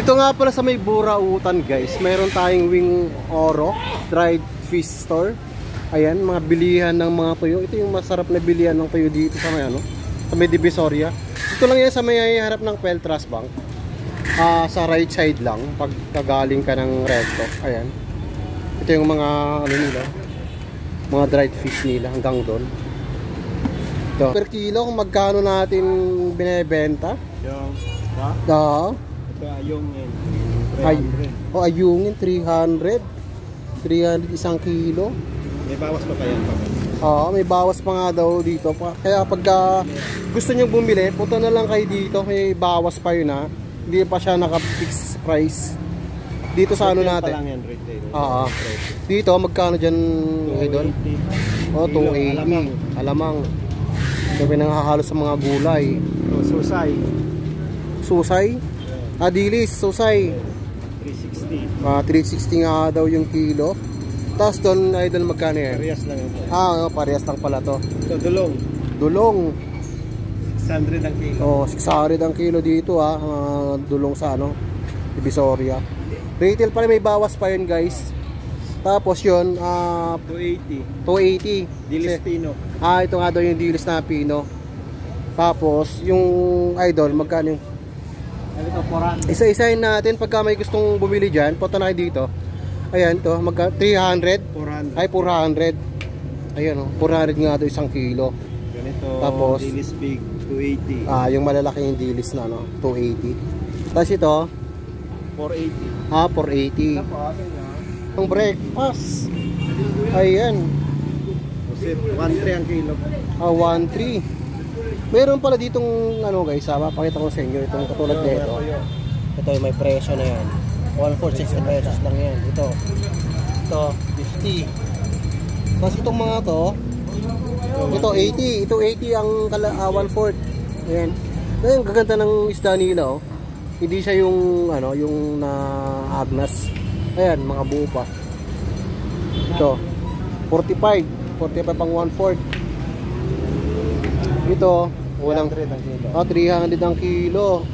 Dito nga pala sa may Burautan guys, mayroon tayong Wing Oro dried fish store. Ayan, mga bilihan ng mga tuyo. Ito yung masarap na bilihan ng tuyo dito sa may ano, sa may Divisoria. Ito lang yan sa may harap ng Peltras Bank. Sa right side lang pag kagaling ka ng Recto. Ayan. Ito yung mga ano nila, mga dried fish nila hanggang doon. Ito. Per kilo kung magkano natin binebenta? Yung ayungin 300. Ayungin 300 isang kilo. May bawas pa kaya pa? May bawas pa nga daw dito pa. Kaya pag gusto niyo bumili, punta na lang kayo dito. May bawas pa yun ha. Hindi pa siya naka-fixed price. Dito sa ano natin. Dito magkano diyan idol? 280. Alamang. Ito pinanghahalo sa mga gulay. Susay? Dilis, susay. 360 nga daw yung kilo. Tapos doon idol magkano yan? Parehas lang ito. Parehas lang pala to. Ito Dulong. 600 ang kilo. 600 ang kilo dito ha. Dulong sa ano, Divisoria. Retail pala may bawas pa yun guys. Tapos yun 280. Dilis Pino. Ito nga daw yung dilis na Pino. Tapos yung idol magkano yung isa-isahin natin pagka may gustong bumili dyan. Punta na kayo dito. Ayan to, 300. 400. Ay 400. Ayan 400 nga daw isang kilo. Ganito. Tapos dilis big 280. yung malalaking dilis na 280. Tapos ito 480. 480. Yung breakfast. Ayan. 1.3 ang kilo. 1.3. Meron pala ditong ano guys, pakita ko sa inyo itong katulad nito. Ito yung may presyo na yan. 1.460 pesos lang yan. Ito 50. Tapos itong mga to, ito 80. Ito 80 ang 1/4. Ayan. Ayan, gaganda ng isda nila Hindi siya yung ano, yung na agnas. Ayan, mga buo pa. Ito 45 pang 1/4. Ito walang 300 ang kilo.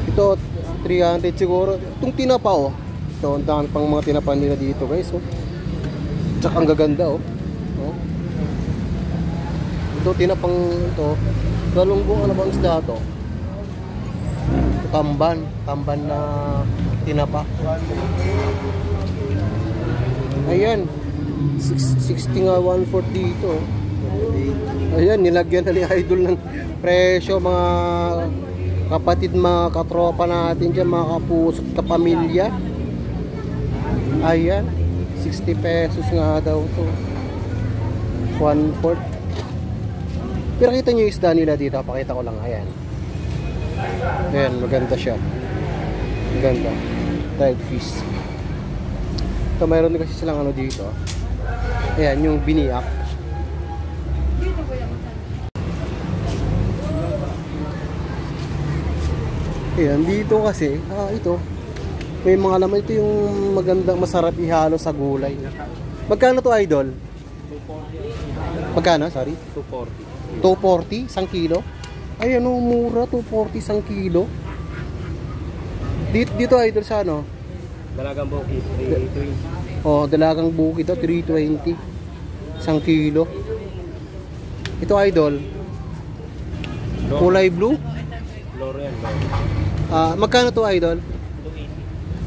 Ito 300 siguro. Itong tinapa ito ang dami pang mga tinapa nila dito guys Tsaka ang gaganda Ito tinapang ito. Galunggong ano bang isda to? Tamban na tinapa. Ayan 60 nga 1/4 dito. Ayan, nilagyan na ni idol ng presyo mga kapatid, mga katropa natin dyan, mga kapusok, kapamilya. Ayan 60 pesos nga daw to 1/4. Pero kita nyo yung isda nila dito, pakita ko lang. Ayan, maganda siya, maganda dried fish. Ito mayroon kasi silang ano dito. Ayan yung biniak. Ayan, dito kasi, ito may mga laman. Ito yung magandang masarap ihalo sa gulay. Magkano to idol? 240. Magkano? Sorry? 240 isang kilo? Ay mura, 240 isang kilo. Dito idol sa ano? Dalagang bukid 320. Dalagang bukid 320 isang kilo. Ito idol kulay blue. L'Oreal. Magkano to idol?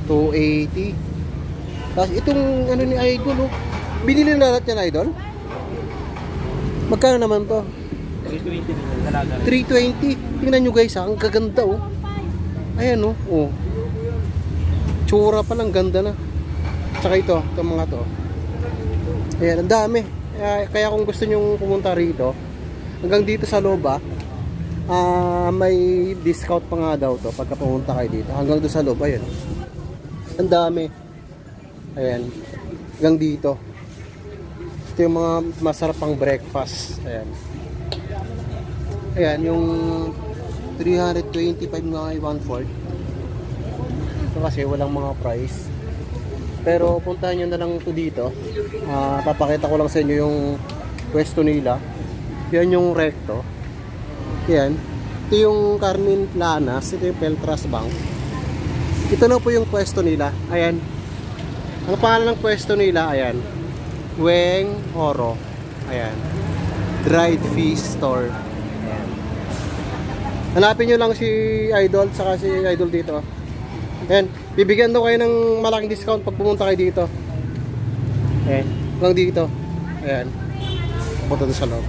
280. Tapos itong ano ni idol binili na lahat yan idol? Magkano naman to? 320. Tingnan nyo guys ang gaganda Ayan tsura pa lang, ganda na. Tsaka itong mga to. Ayan, ang dami. Kaya kung gusto nyo pumunta rito, hanggang dito sa loob may discount pa nga daw to pagka pumunta kayo dito. Hanggang doon sa loob, ayan. Ang dami. Ayan. Hanggang dito. Ito yung mga masarap pang breakfast. Ayan. Ayan, yung 325 nga ay 1/4. Ito kasi walang mga price. Pero puntahan nyo na lang ito dito. Papakita ko lang sa inyo yung pwesto nila. Yan yung Recto. Yan. Ito yung Carmen Planas. Ito yung Peltras Bank. Ito na po yung pwesto nila. Ayan. Ang pangalan ng pwesto nila, ayan. Weng Oro. Ayan. Dried Fish Store. Ayan. Hanapin nyo lang si Idol, saka si Idol dito. Ayan. Bibigyan daw kayo ng malaking discount pag pumunta kayo dito. Ayan. Lang dito. Ayan. Punta doon sa loob.